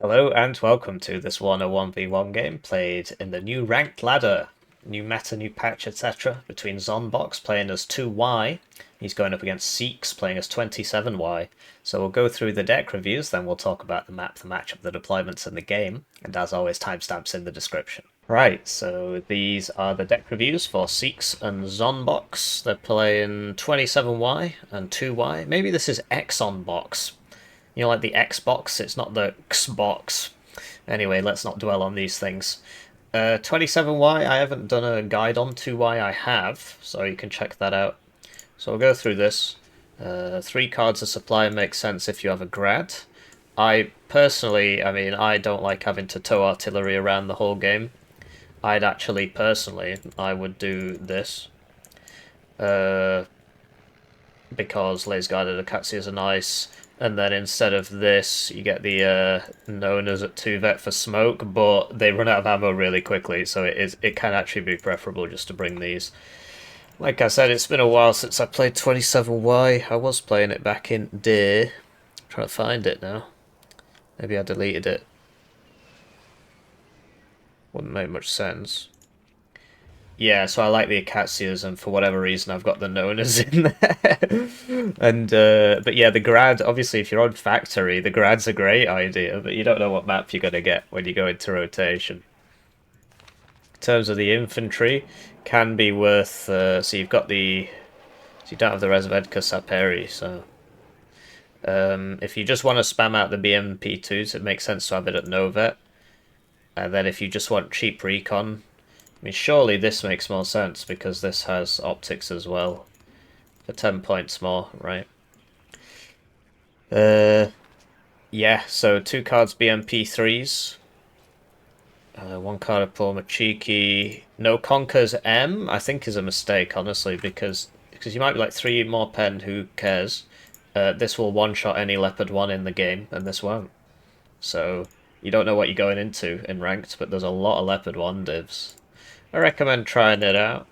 Hello and welcome to this Warno 1v1 game played in the new ranked ladder. New meta, new patch, etc. Between Zonbox playing as 2Y. He's going up against Seeks playing as 27Y. So we'll go through the deck reviews, then we'll talk about the map, the matchup, the deployments, and the game. And as always, timestamps in the description. Right, so these are the deck reviews for Seeks and Zonbox. They're playing 27Y and 2Y. Maybe this is Xonbox. You know, like the Xbox, it's not the Xbox. Anyway, let's not dwell on these things. 27Y, I haven't done a guide on. 2Y I have, so you can check that out. So we'll go through this. 3 cards of supply makes sense if you have a grad. I personally, I don't like having to tow artillery around the whole game. I would do this. Because Lays Guarded Akatsias are nice. And then instead of this, you get the Nonas at 2-vet for smoke, but they run out of ammo really quickly, so it can actually be preferable just to bring these. Like I said, it's been a while since I played 27Y. I was playing it back in day. I'm trying to find it now. Maybe I deleted it. Wouldn't make much sense. Yeah, so I like the Acacias, and for whatever reason, I've got the Nonas in there. And but yeah, the grad. Obviously, if you're on factory, the grad's a great idea, but you don't know what map you're gonna get when you go into rotation. In terms of the infantry, can be worth. So you've got the. So you don't have the Resvedka Saperi, so. If you just want to spam out the BMP2s, it makes sense to have it at Novet. And then if you just want cheap recon, I mean, surely this makes more sense because this has optics as well. For 10 points more, right? Yeah, so 2 cards BMP3s. 1 card of Paul Machiki. No Conquers M, I think is a mistake, honestly, because you might be like 3 more pen, who cares? This will one-shot any Leopard 1 in the game, and this won't. So, you don't know what you're going into in ranked, but there's a lot of Leopard 1 divs. I recommend trying it out.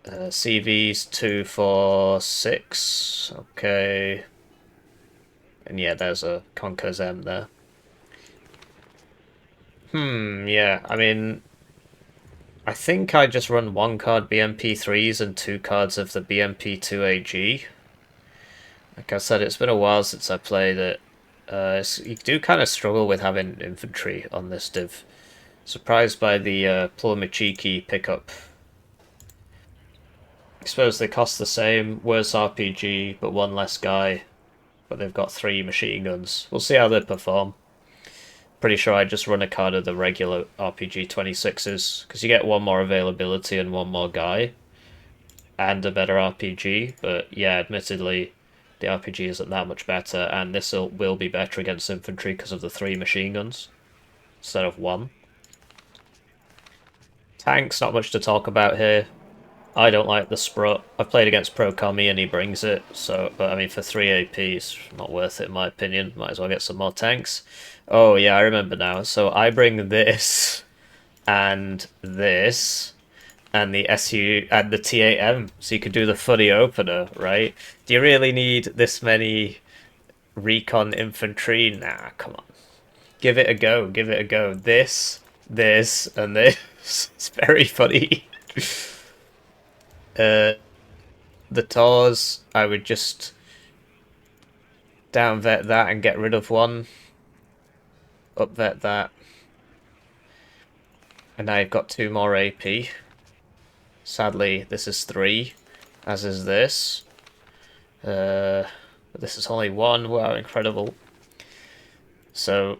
CV's 2, 4, 6. Okay. And yeah, there's a Conquer's M there. Yeah. I think I just run 1 card BMP3s and 2 cards of the BMP2AG. Like I said, it's been a while since I played it. You do kind of struggle with having infantry on this div. Surprised by the Plumachiki pickup. I suppose they cost the same, worse RPG, but 1 less guy. But they've got 3 machine guns. We'll see how they perform. Pretty sure I just run a card of the regular RPG 26s, because you get 1 more availability and 1 more guy. And a better RPG, but yeah, admittedly, the RPG isn't that much better, and this will be better against infantry because of the 3 machine guns instead of 1. Tanks, not much to talk about here. I don't like the Sprut. I've played against Pro Kami and he brings it, so but I mean for 3 AP it's not worth it in my opinion. Might as well get some more tanks. Oh yeah, I remember now. So I bring this and this and the SU and the T8M, so you could do the footy opener, right? Do you really need this many recon infantry? Nah, come on. Give it a go, give it a go. This, and this. It's very funny. The Tors, I would just down vet that and get rid of 1. Up vet that. And now you've got 2 more AP. Sadly, this is 3, as is this. But this is only 1. Wow, incredible. So,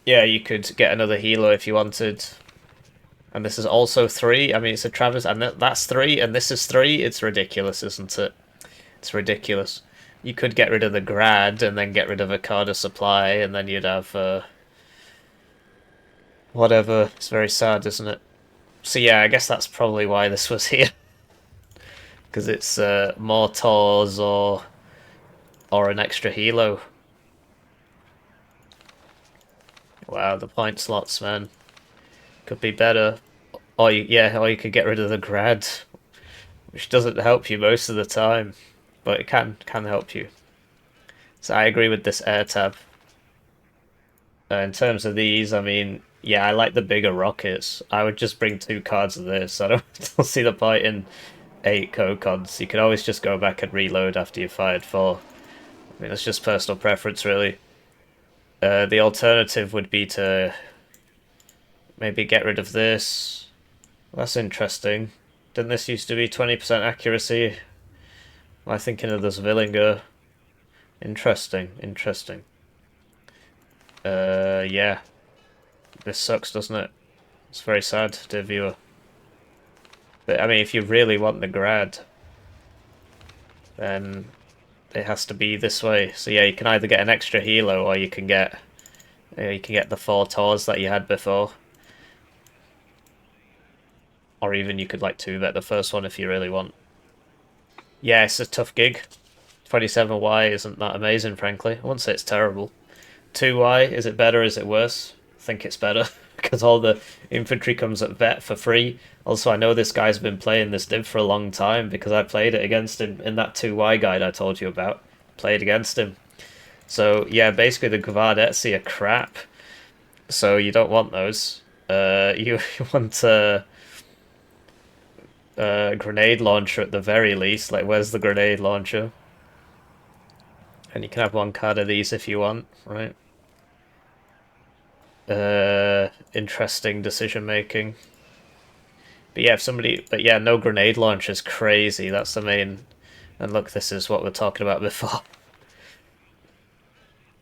yeah, you could get another healer if you wanted. And this is also 3. I mean, it's a Travis, and that's 3, and this is 3. It's ridiculous, isn't it? It's ridiculous. You could get rid of the grad and then get rid of a card of supply, and then you'd have whatever. It's very sad, isn't it? So yeah, I guess that's probably why this was here, because it's more Tors or an extra helo. Wow, the point slots, man, could be better. Or you could get rid of the grad, which doesn't help you most of the time, but it can help you. So I agree with this air tab. In terms of these, I mean, yeah, I like the bigger rockets. I would just bring 2 cards of this. I don't see the point in 8 co-cons. You can always just go back and reload after you've fired 4. I mean, it's just personal preference, really. The alternative would be to maybe get rid of this. That's interesting. Didn't this used to be 20% accuracy? Am I thinking of this Villinger? Interesting, interesting. Yeah. This sucks, doesn't it? It's very sad, dear viewer. But, I mean, if you really want the grad, then it has to be this way. So yeah, you can either get an extra helo or you can get the 4 Tors that you had before. Or even you could like 2-bet the first one if you really want. Yeah, it's a tough gig. 27Y isn't that amazing, frankly. I wouldn't say it's terrible. 2Y, is it better, is it worse? I think it's better, because all the infantry comes at vet for free. Also, I know this guy's been playing this div for a long time, because I played it against him in that 2Y guide I told you about. Played against him. So, yeah, basically the Gvardetsi are crap. So you don't want those. You want a grenade launcher at the very least. Like, where's the grenade launcher? And you can have 1 card of these if you want, right? Interesting decision making. But yeah, but yeah, no grenade launcher is crazy. That's the main. And look, this is what we're talking about before.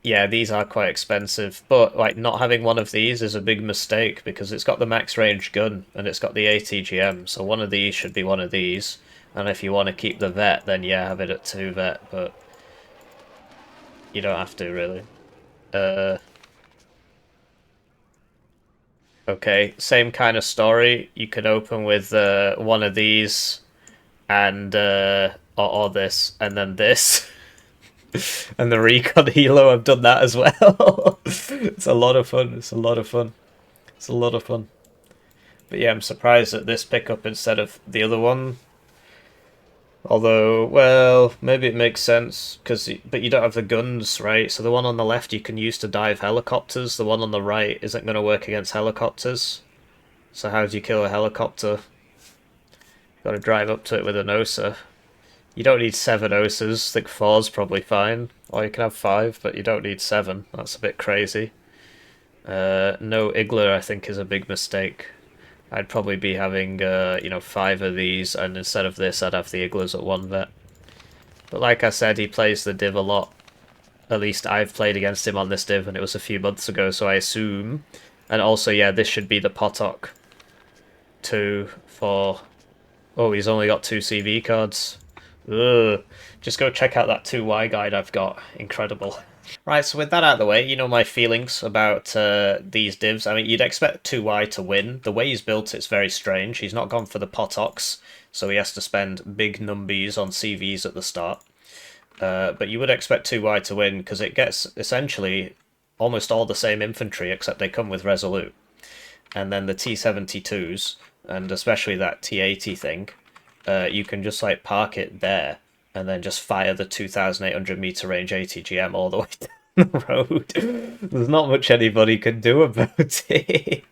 Yeah, these are quite expensive, but like not having one of these is a big mistake because it's got the max range gun and it's got the ATGM, so one of these should be one of these. And if you want to keep the vet, then yeah, have it at 2 vet, but you don't have to really. Okay, same kind of story. You can open with one of these and or this and then this. And the recon helo, I've done that as well. It's a lot of fun. It's a lot of fun. It's a lot of fun. But yeah, I'm surprised at this pickup instead of the other one. Although, well, maybe it makes sense but you don't have the guns, right? So the one on the left you can use to dive helicopters. The one on the right isn't going to work against helicopters. So how do you kill a helicopter? Got to drive up to it with an OSA. You don't need 7 OSAs. I think 4's probably fine. Or you can have 5, but you don't need 7. That's a bit crazy. No Igler, I think, is a big mistake. I'd probably be having, 5 of these, and instead of this, I'd have the Iglers at 1 vet. But like I said, he plays the div a lot. At least I've played against him on this div, and it was a few months ago, so I assume. And also, yeah, this should be the Potok 2 for... Oh, he's only got 2 CV cards. Ugh. Just go check out that 2Y guide I've got. Incredible. Right, so with that out of the way, you know my feelings about these divs. I mean, you'd expect 2Y to win. The way he's built it's very strange. He's not gone for the Potox, so he has to spend big numbies on CVs at the start. But you would expect 2Y to win, because it gets, essentially, almost all the same infantry, except they come with Resolute. And then the T-72s, and especially that T-80 thing, you can just, like, park it there, and then just fire the 2,800 meter range ATGM all the way down the road. There's not much anybody can do about it.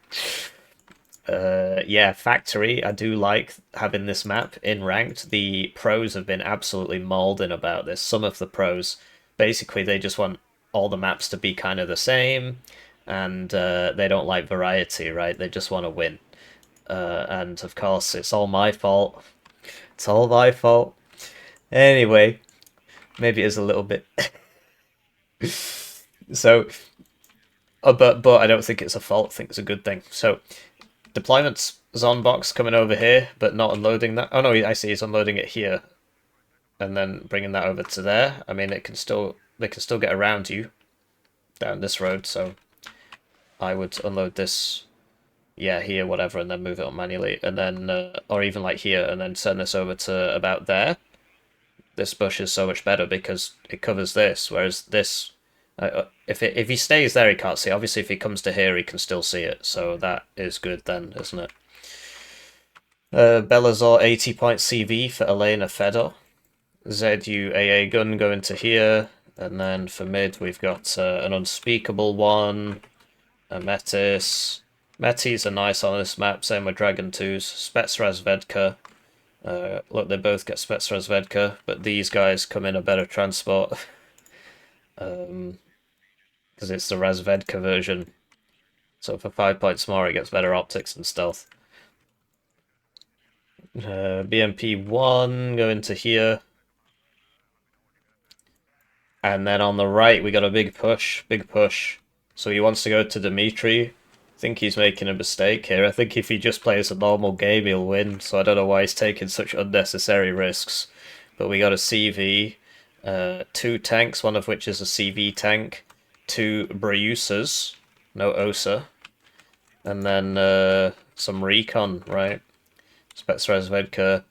Yeah, Factory, I do like having this map in ranked. The pros have been absolutely mauling about this. Some of the pros, basically, they just want all the maps to be kind of the same, and they don't like variety, right? They just want to win. And of course, it's all my fault. It's all my fault. Anyway, maybe it is a little bit. So, but I don't think it's a fault. I think it's a good thing. So, deployments, Zonbox coming over here, but not unloading that. Oh no, I see he's unloading it here, and then bringing that over to there. I mean, they can still get around you down this road. So, I would unload this, yeah, here, whatever, and then move it on manually, and then or even like here, and then send this over to about there. This bush is so much better because it covers this, whereas this, if he stays there, he can't see. Obviously, if he comes to here, he can still see it, so that is good then, isn't it? Belazor 80 point CV for Elena Fedor. ZUAA gun going to here, and then for mid we've got an unspeakable one, Metis. Metis are nice on this map, same with Dragon 2s. Spetsrazvedka. Look, they both get Spetsrazvedka, but these guys come in a better transport. Because it's the Razvedka version. So for 5 points more, it gets better optics and stealth. BMP1, go into here. And then on the right, we got a big push. So he wants to go to Dimitri. I think he's making a mistake here. I think if he just plays a normal game, he'll win. So I don't know why he's taking such unnecessary risks. But we got a CV, 2 tanks, one of which is a CV tank, 2 Briusas, no Osa, and then some recon, right? Spetsrazvedka,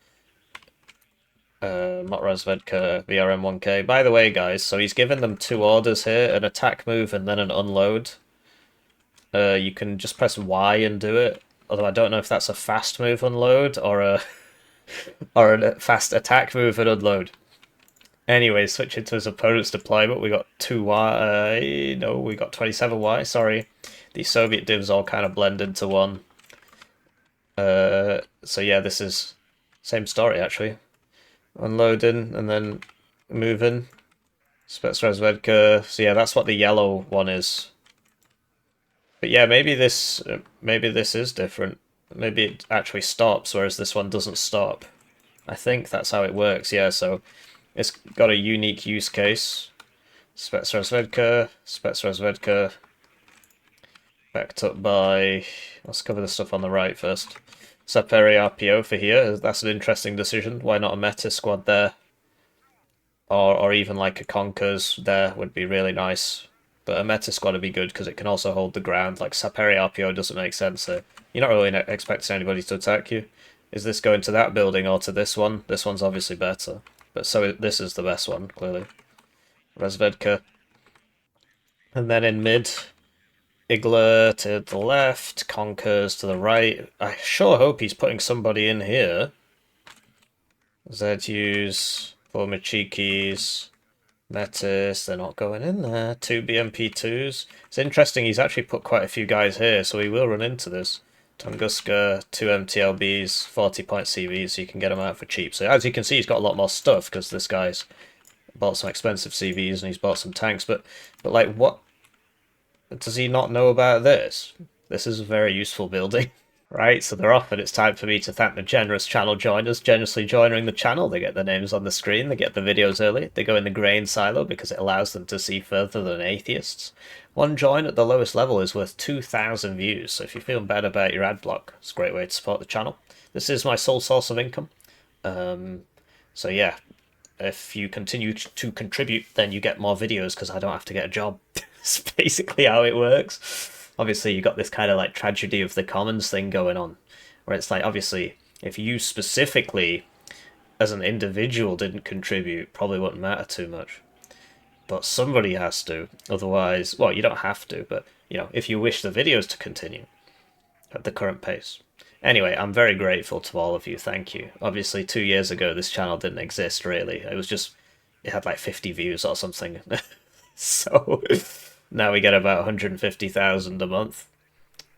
Motrazvedka, VRM1K. By the way, guys, so he's given them 2 orders here, an attack move and then an unload. You can just press Y and do it. Although I don't know if that's a fast move unload or a fast attack move and unload. Anyway, switching to his opponent's deployment, we got 2Y. No, we got 27Y. Sorry, these Soviet divs all kind of blend into one. So yeah, this is same story actually. Unloading and then moving. Spetsrazvedka. So yeah, that's what the yellow one is. But yeah, maybe this is different. Maybe it actually stops, whereas this one doesn't stop. I think that's how it works. Yeah, so it's got a unique use case. Spetsrazvedka, backed up by... Let's cover the stuff on the right first. Saperi RPO for here. That's an interesting decision. Why not a meta squad there? Or even like a Conkers there would be really nice. But a meta squad would be good because it can also hold the ground. Like Saperi RPO doesn't make sense. So you're not really expecting anybody to attack you. Is this going to that building or to this one? This one's obviously better. But so this is the best one, clearly. Razvedka. And then in mid, Igler to the left, Conkers to the right. I sure hope he's putting somebody in here. Zedus, 4 Michikis, Metis, they're not going in there. 2 BMP2s. It's interesting, he's actually put quite a few guys here, so he will run into this. Tunguska, 2 MTLBs, 40-point CVs, so you can get them out for cheap. So as you can see, he's got a lot more stuff, because this guy's bought some expensive CVs and he's bought some tanks, but like, what does he not know about this? This is a very useful building. Right, so they're off and it's time for me to thank the generous channel joiners generously joining the channel. They get their names on the screen, they get the videos early, they go in the grain silo because it allows them to see further than atheists. One join at the lowest level is worth 2,000 views, so if you're feeling bad about your ad block, it's a great way to support the channel. This is my sole source of income. So yeah, if you continue to contribute, then you get more videos because I don't have to get a job. It's basically how it works. Obviously, you got this kind of like tragedy of the commons thing going on, where it's like, obviously, if you specifically, as an individual, didn't contribute, probably wouldn't matter too much. But somebody has to, otherwise, well, you don't have to, but, you know, if you wish the videos to continue at the current pace. Anyway, I'm very grateful to all of you, thank you. Obviously, 2 years ago, this channel didn't exist, really. It was just, it had like 50 views or something. So... Now we get about 150,000 a month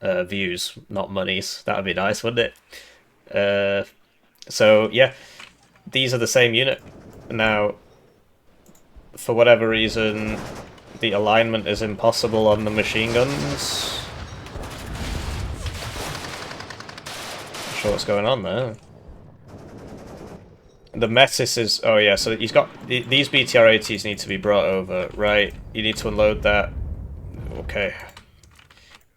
views, not monies. That would be nice, wouldn't it? So, yeah, these are the same unit. Now, for whatever reason, the alignment is impossible on the machine guns. Not sure what's going on there. The Metis is... Oh, yeah, so he's got... These BTR-80s need to be brought over, right? You need to unload that. Okay.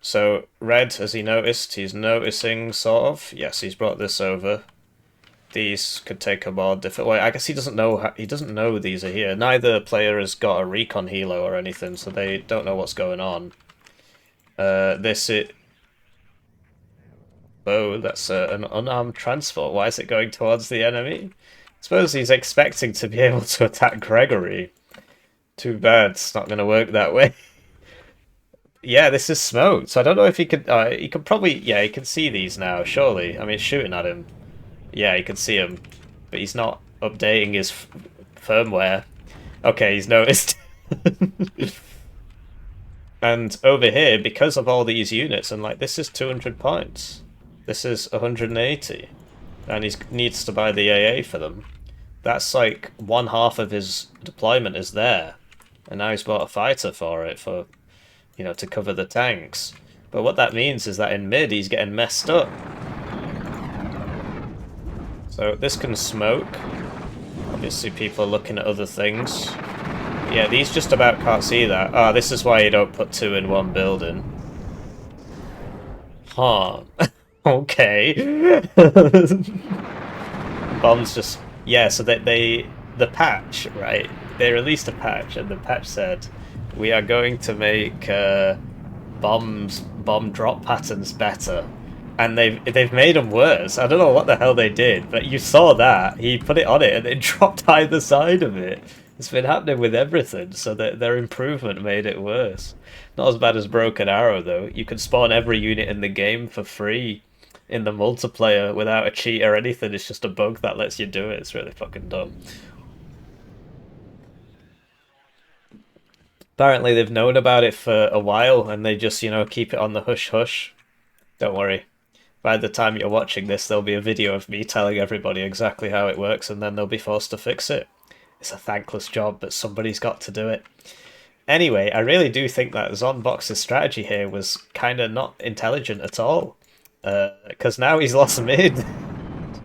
So, red, has he noticed? He's noticing, sort of. Yes, he's brought this over. These could take a more different way. I guess he doesn't know these are here. Neither player has got a recon helo or anything, so they don't know what's going on. This is... Oh, that's an unarmed transport. Why is it going towards the enemy? I suppose he's expecting to be able to attack Gregory. Too bad, it's not going to work that way. Yeah, this is smoked, so I don't know if he could... he could probably... Yeah, he can see these now, surely. I mean, it's shooting at him. Yeah, he can see him. But he's not updating his firmware. Okay, he's noticed. And over here, because of all these units, and like this is 200 points, this is 180, and he needs to buy the AA for them. That's like 1/2 of his deployment is there, and now he's bought a fighter for it for, you know, to cover the tanks. But what that means is that in mid he's getting messed up. So this can smoke. Obviously people are looking at other things. Yeah, these just about can't see that. Ah, this is why you don't put 2 in one building. Huh. Okay. Bombs just... Yeah, so the patch, right? They released a patch, and the patch said, we are going to make bomb drop patterns better. And they've made them worse. I don't know what the hell they did, but you saw that. He put it on it, and it dropped either side of it. It's been happening with everything, so that their improvement made it worse. Not as bad as Broken Arrow, though. You can spawn every unit in the game for free in the multiplayer without a cheat or anything. It's just a bug that lets you do it. It's really fucking dumb. Apparently they've known about it for a while, and they just, you know, keep it on the hush-hush. Don't worry. By the time you're watching this, there'll be a video of me telling everybody exactly how it works, and then they'll be forced to fix it. It's a thankless job, but somebody's got to do it. Anyway, I really do think that Zonbox's strategy here was kind of not intelligent at all. Because now he's lost mid.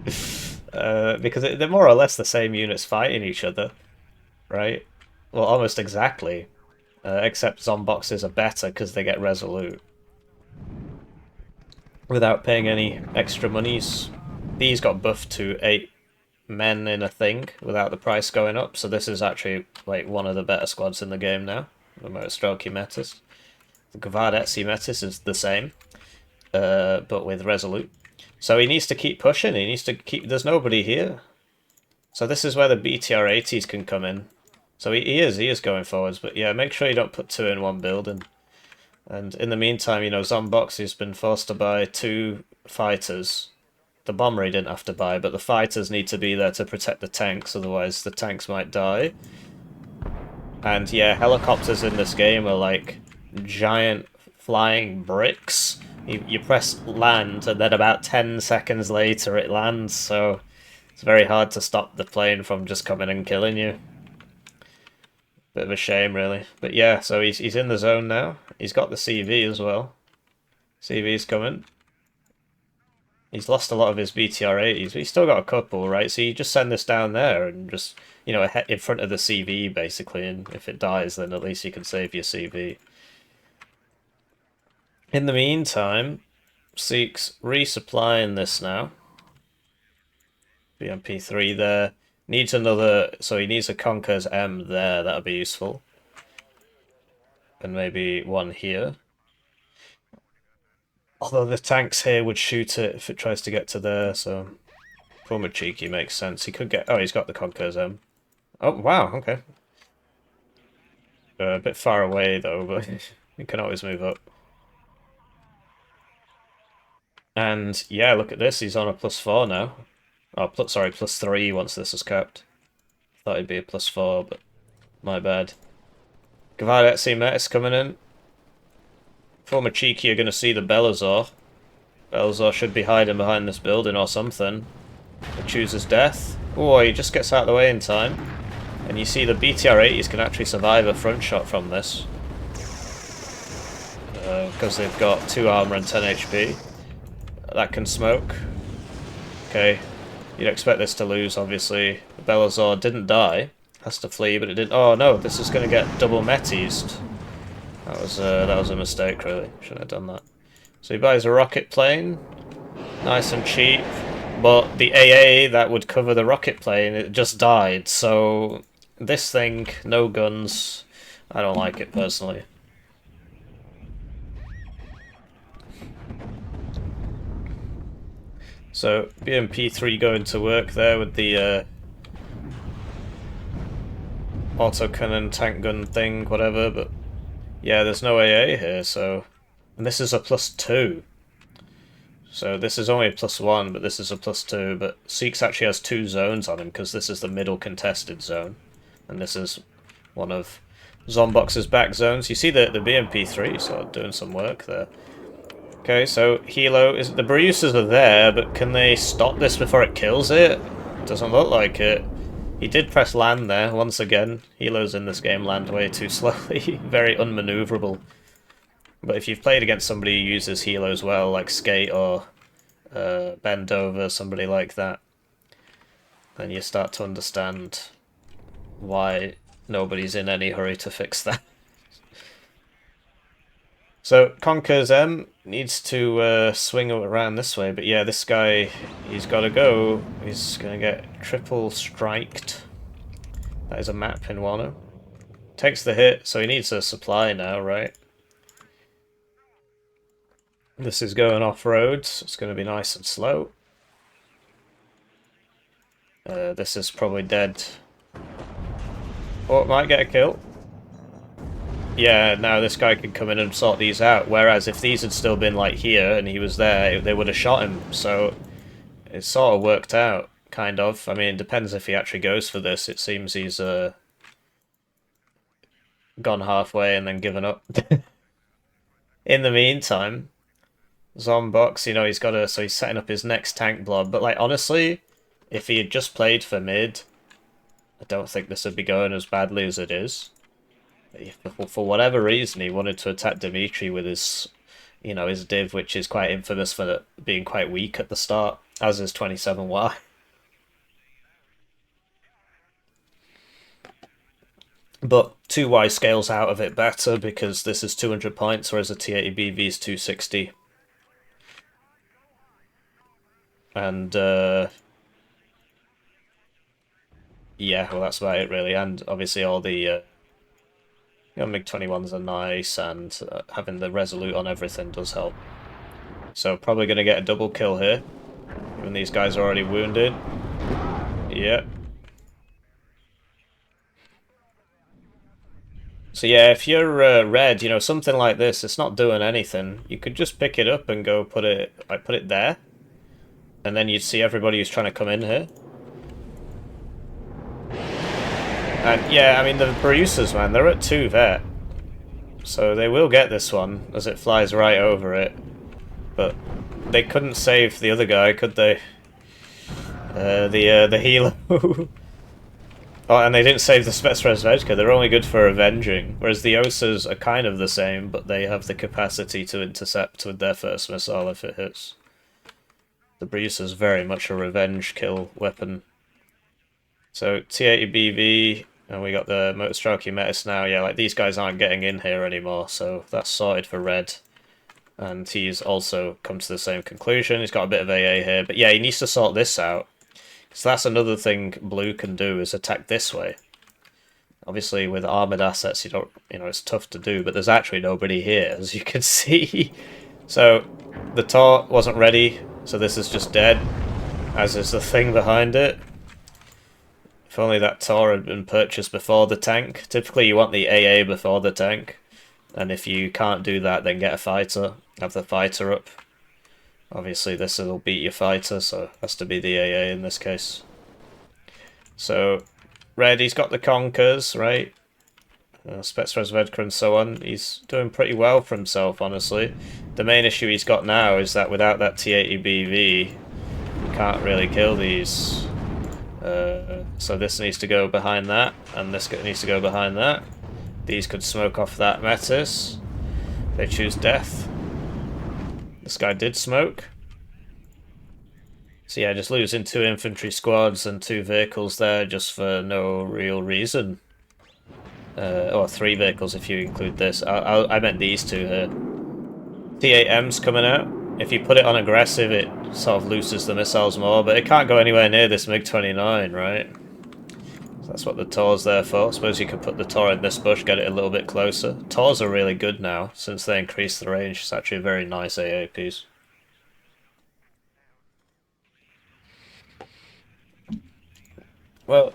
Because they're more or less the same units fighting each other. Right? Well, almost exactly. Except Zonboxes are better because they get Resolute. Without paying any extra monies. These got buffed to 8 men in a thing without the price going up, so this is actually like one of the better squads in the game now. The Motostrelki Metis. The Gvardetsi Metis is the same, but with Resolute. So he needs to keep pushing, he needs to keep... There's nobody here. So this is where the BTR-80s can come in. So he is going forwards, but yeah, make sure you don't put 2 in one building. And in the meantime, you know, Zombox has been forced to buy 2 fighters. The bomber he didn't have to buy, but the fighters need to be there to protect the tanks, otherwise the tanks might die. And yeah, helicopters in this game are like giant flying bricks. You press land, and then about 10 seconds later it lands, so it's very hard to stop the plane from just coming and killing you. Bit of a shame, really. But yeah, so he's in the zone now. He's got the CV as well. CV's coming. He's lost a lot of his BTR-80s, but he's still got a couple, right? So you just send this down there and just, you know, in front of the CV, basically, and if it dies, then at least you can save your CV. In the meantime, Seek's resupplying this now. BMP3 there. Needs another... So he needs a Conqueror's M there, that'll be useful. And maybe one here. Although the tanks here would shoot it if it tries to get to there, so... Former Cheeky makes sense. He could get... Oh, he's got the Conqueror's M. Oh, wow, okay. A bit far away, though, but you can always move up. And, yeah, look at this. He's on a +4 now. Oh, sorry, +3 once this is capped. Thought he'd be a +4, but my bad. Gvardetsi Metis coming in. Former Cheeky are going to see the Belazor. Belazor should be hiding behind this building or something. He chooses death. Oh, he just gets out of the way in time. And you see the BTR-80s can actually survive a front shot from this. Because they've got 2 armor and 10 HP. That can smoke. Okay. You'd expect this to lose, obviously. The Belazor didn't die. Has to flee, but it didn't... Oh, no, this is going to get double metised. That was a mistake, really. Shouldn't have done that. So he buys a rocket plane. Nice and cheap. But the AA that would cover the rocket plane, it just died. So this thing, no guns. I don't like it, personally. So BMP3 going to work there with the autocannon tank gun thing, whatever, but yeah, there's no AA here, so... And this is a +2. So this is only a +1, but this is a +2, but Seeks actually has 2 zones on him, because this is the middle contested zone. And this is one of Zombox's back zones. You see the BMP3 sort of doing some work there. Okay, so Hilo is the Bruces are there, but can they stop this before it kills it? Doesn't look like it. He did press land there once again. Hilo's in this game land way too slowly, very unmaneuverable. But if you've played against somebody who uses Hilos well, like Skate or Bend Over, somebody like that, then you start to understand why nobody's in any hurry to fix that. So Conker's M needs to swing around this way, but yeah, this guy, he's got to go. He's going to get triple striked. That is a map in Warno. Takes the hit, so he needs a supply now, right? This is going off-road, so it's going to be nice and slow. This is probably dead. Oh, it might get a kill. Yeah, now this guy can come in and sort these out, whereas if these had still been like here and he was there, they would have shot him, so it sort of worked out, kind of. I mean, it depends if he actually goes for this. It seems he's gone halfway and then given up. In the meantime, Zombox, you know, he's got so he's setting up his next tank blob, but like, honestly, if he had just played for mid, I don't think this would be going as badly as it is. For whatever reason, he wanted to attack Dimitri with his, you know, his div, which is quite infamous for being quite weak at the start, as is 27Y. But 2Y scales out of it better because this is 200 points, whereas a T80BV is 260. And, yeah, well, that's about it, really. And obviously all the MiG-21s are nice, and having the Resolute on everything does help. So probably going to get a double kill here, even these guys are already wounded. Yeah. So yeah, if you're red, you know, something like this, it's not doing anything. You could just pick it up and go put it there, and then you'd see everybody who's trying to come in here. And yeah, I mean, the Bruces, man, they're at 2 vet. So they will get this one, as it flies right over it. But they couldn't save the other guy, could they? The healer. Oh, and they didn't save the Spetsnazvedka, they're only good for avenging. Whereas the Osas are kind of the same, but they have the capacity to intercept with their first missile if it hits. The Brucer's very much a revenge kill weapon. So T80BV, and we got the Motostraki Metis now. Yeah, like these guys aren't getting in here anymore, so that's sorted for red. And he's also come to the same conclusion. He's got a bit of AA here, but yeah, he needs to sort this out. So that's another thing blue can do, is attack this way. Obviously, with armoured assets, you know, it's tough to do, but there's actually nobody here, as you can see. So the Tor wasn't ready, so this is just dead, as is the thing behind it. If only that Tor had been purchased before the tank. Typically, you want the AA before the tank, and if you can't do that, then get a fighter. Have the fighter up. Obviously, this will beat your fighter, so it has to be the AA in this case. So, red, he's got the Conkers, right? Spetsnazvedka and so on. He's doing pretty well for himself, honestly. The main issue he's got now is that without that T80BV, you can't really kill these. So this needs to go behind that, and this needs to go behind that. These could smoke off that Metis. They choose death. This guy did smoke. So yeah, just losing 2 infantry squads and 2 vehicles there just for no real reason. Or 3 vehicles if you include this. I meant these 2 here. T8M's coming out. If you put it on aggressive, it sort of looses the missiles more, but it can't go anywhere near this MiG-29, right? So that's what the Tor's there for. I suppose you could put the Tor in this bush, get it a little bit closer. Tors are really good now, since they increased the range. It's actually a very nice AA piece. Well,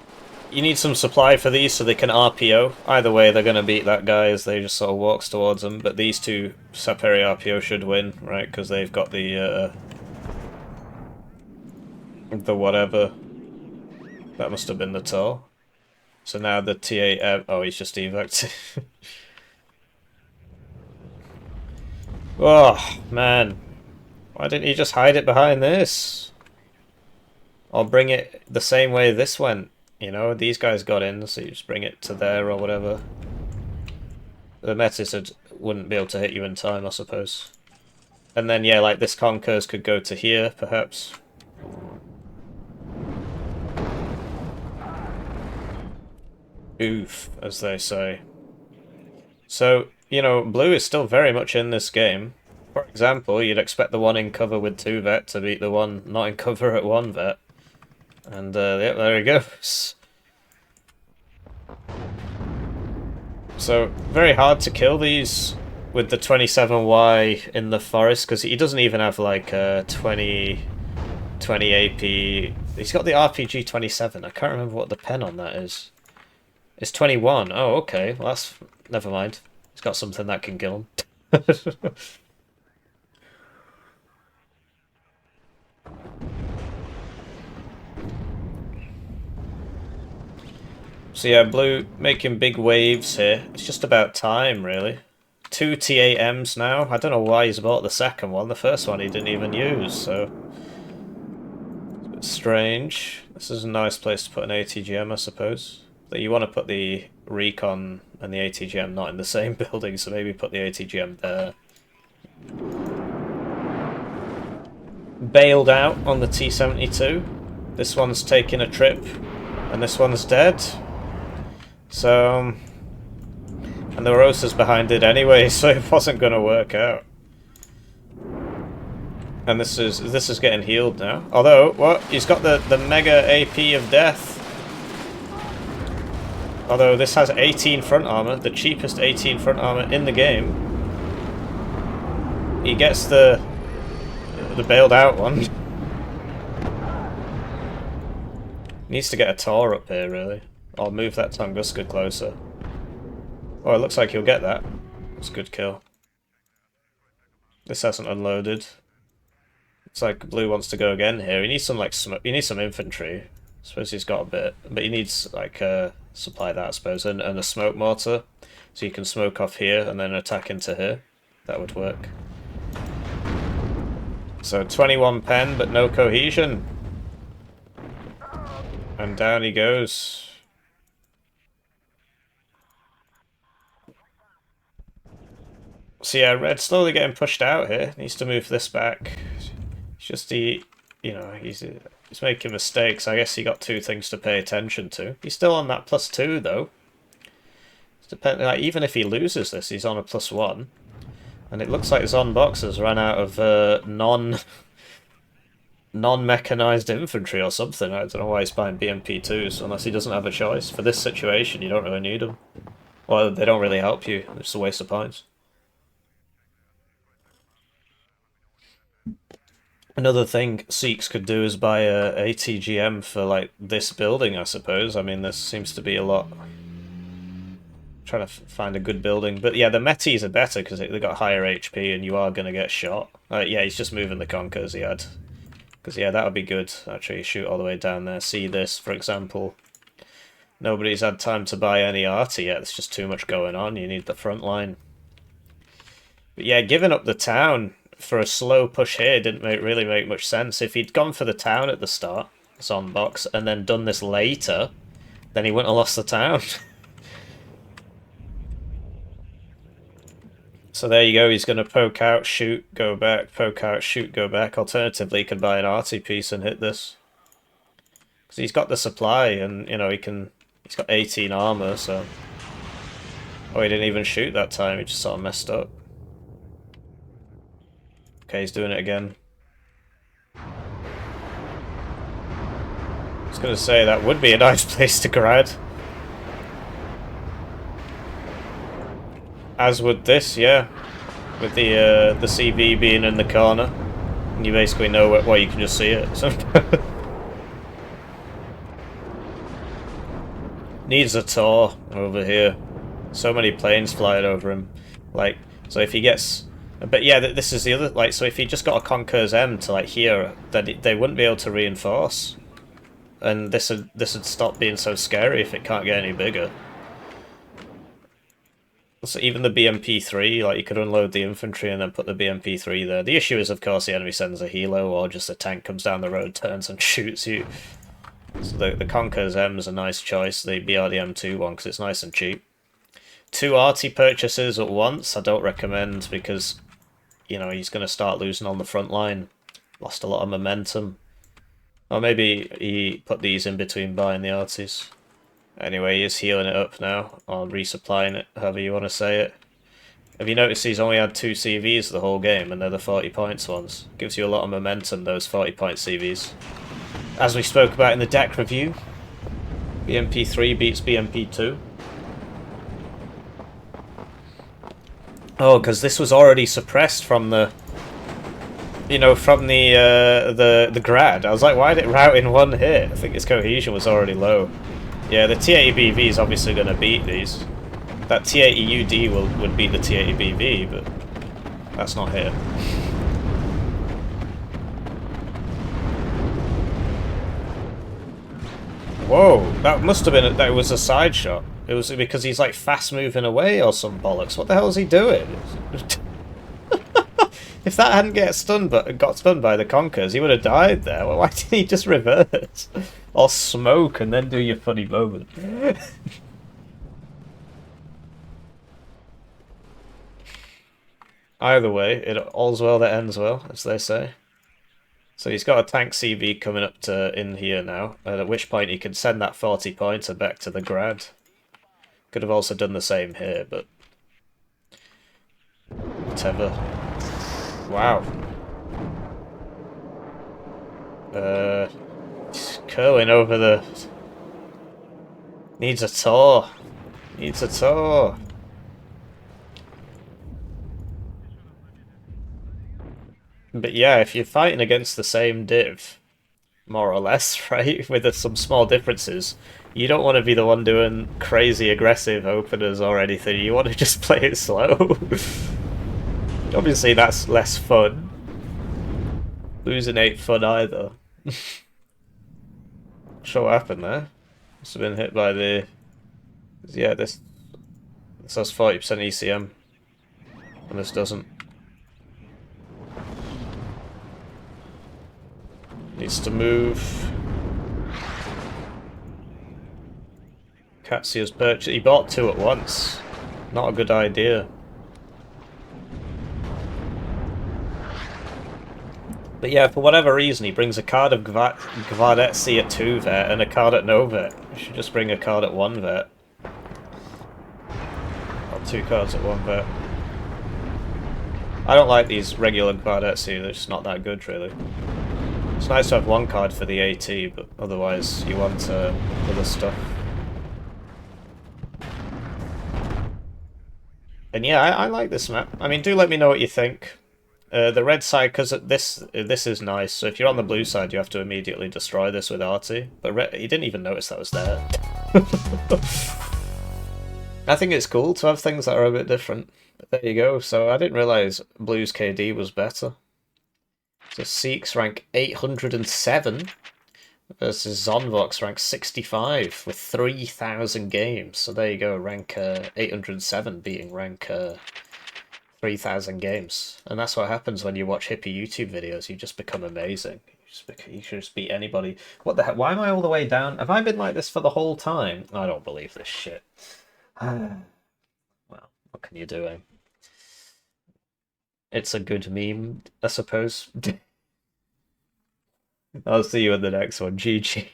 you need some supply for these so they can RPO. Either way, they're going to beat that guy as they just sort of walks towards them. But these 2 Saperi RPO should win, right? Because they've got the whatever. That must have been the Tor. So now the TA... oh, he's just evoked. Oh, man. Why didn't you just hide it behind this? Or bring it the same way this went. You know, these guys got in, so you just bring it to there or whatever. The Metis wouldn't be able to hit you in time, I suppose. And then, yeah, like this Conquers could go to here, perhaps. Oof, as they say. So, you know, blue is still very much in this game. For example, you'd expect the one in cover with 2 vet to beat the one not in cover at 1 vet. And, yeah, there he goes. So, very hard to kill these with the 27Y in the forest, because he doesn't even have, like, 20 AP. He's got the RPG 27. I can't remember what the pen on that is. It's 21. Oh, okay. Well, that's... never mind. He's got something that can kill him. So yeah, blue making big waves here. It's just about time, really. 2 TAMs now. I don't know why he's bought the second one. The first one he didn't even use, so... it's a bit strange. This is a nice place to put an ATGM, I suppose. But you want to put the Recon and the ATGM not in the same building, so maybe put the ATGM there. Bailed out on the T-72. This one's taking a trip, and this one's dead. So, and the Rosa's behind it anyway, so it wasn't going to work out. And this is getting healed now. Although, what? He's got the mega AP of death. Although this has 18 front armor, the cheapest 18 front armor in the game. He gets the bailed out one. Needs to get a Tor up here, really. Or move that Tunguska closer. Oh, it looks like he'll get that. That's a good kill. This hasn't unloaded. It's like blue wants to go again here. He needs some like he needs some infantry. I suppose he's got a bit, but he needs like supply that, I suppose, and a smoke mortar, so you can smoke off here and then attack into here. That would work. So 21 pen, but no cohesion. And down he goes. So yeah, red slowly getting pushed out here. Needs to move this back. It's just you know, he's making mistakes. I guess he got 2 things to pay attention to. He's still on that +2 though. Like, even if he loses this, he's on a +1. And it looks like Zonbox has run out of non-mechanized infantry or something. I don't know why he's buying BMP2s unless he doesn't have a choice. For this situation, you don't really need them. Well, they don't really help you. It's a waste of points. Another thing Sikhs could do is buy a ATGM for like this building, I suppose. I mean, this seems to be a lot. Trying to find a good building, but yeah, the Metis are better because they got higher HP, and you are going to get shot. Yeah, he's just moving the Conkers he had, because yeah, that would be good. Actually, shoot all the way down there. See this, for example. Nobody's had time to buy any arty yet. There's just too much going on. You need the front line. But yeah, giving up the town for a slow push here didn't really make much sense. If he'd gone for the town at the start, Zonbox, and then done this later, then he wouldn't have lost the town. So there you go, he's going to poke out, shoot, go back, poke out, shoot, go back. Alternatively, he could buy an arty piece and hit this. Because he's got the supply, and, you know, he's got 18 armor, so... Oh, he didn't even shoot that time, he just sort of messed up. Okay, he's doing it again. I was going to say, that would be a nice place to grad. As would this, yeah. With the CV being in the corner. And you basically know where you can just see it. So needs a Tor over here. So many planes flying over him. Like, so if he gets... But yeah, this is the other... Like, so if he just got a Conquer's M to, like, here, then they wouldn't be able to reinforce and this would stop being so scary if it can't get any bigger. So even the BMP3, like you could unload the infantry and then put the BMP3 there. The issue is, of course, the enemy sends a helo or just a tank comes down the road, turns and shoots you. So the Conqueror's M is a nice choice, the BRDM2 one, because it's nice and cheap. 2 arty purchases at once, I don't recommend, because, you know, he's going to start losing on the front line. Lost a lot of momentum. Or maybe he put these in between buying the arties. Anyway, he is healing it up now, or resupplying it, however you want to say it. Have you noticed he's only had 2 CVs the whole game, and they're the 40 points ones? Gives you a lot of momentum, those 40 point CVs. As we spoke about in the deck review, BMP3 beats BMP2. Oh, because this was already suppressed from the... You know, from the grad. I was like, why did it rout in one hit? I think its cohesion was already low. Yeah, the T80BV is obviously going to beat these. That T80UD would beat the T80BV, but that's not here. Whoa, that must have been that was a side shot. It was because he's like fast moving away or some bollocks. What the hell is he doing? If that hadn't got stunned by the Conquerors, he would have died there. Well, why didn't he just reverse? Or smoke and then do your funny moment? Either way, it all's well that ends well, as they say. So he's got a tank CV coming up to in here now, at which point he can send that 40 pointer back to the grad. Could have also done the same here, but whatever. Wow. Curling over the... Needs a tour. Needs a tour. But yeah, if you're fighting against the same div, more or less, right, with some small differences, you don't want to be the one doing crazy aggressive openers or anything. You want to just play it slow. Obviously, that's less fun. Losing ain't fun either. Not sure what happened there. Must have been hit by the... Yeah, this has 40% ECM. And this doesn't. Needs to move. Katsia's purchase. He bought 2 at once. Not a good idea. But yeah, for whatever reason, he brings a card of Gvardetsi at 2 vet and a card at no vet. He should just bring a card at 1 vet. Or 2 cards at 1 vet. I don't like these regular Gvardetsi, they're just not that good, really. It's nice to have 1 card for the AT, but otherwise you want other stuff. And yeah, I like this map. I mean, do let me know what you think. The red side, because this is nice, so if you're on the blue side you have to immediately destroy this with Arty. But he didn't even notice that was there. I think it's cool to have things that are a bit different. But there you go, so I didn't realise blue's KD was better. So Seeks rank 807 versus Zonvox rank 65 with 3,000 games. So there you go, rank 807 beating rank 3,000 games. And that's what happens when you watch Hippie YouTube videos. You just become amazing. You should just beat anybody. What the heck? Why am I all the way down? Have I been like this for the whole time? I don't believe this shit. Well, what can you do, eh? It's a good meme, I suppose. I'll see you in the next one. GG.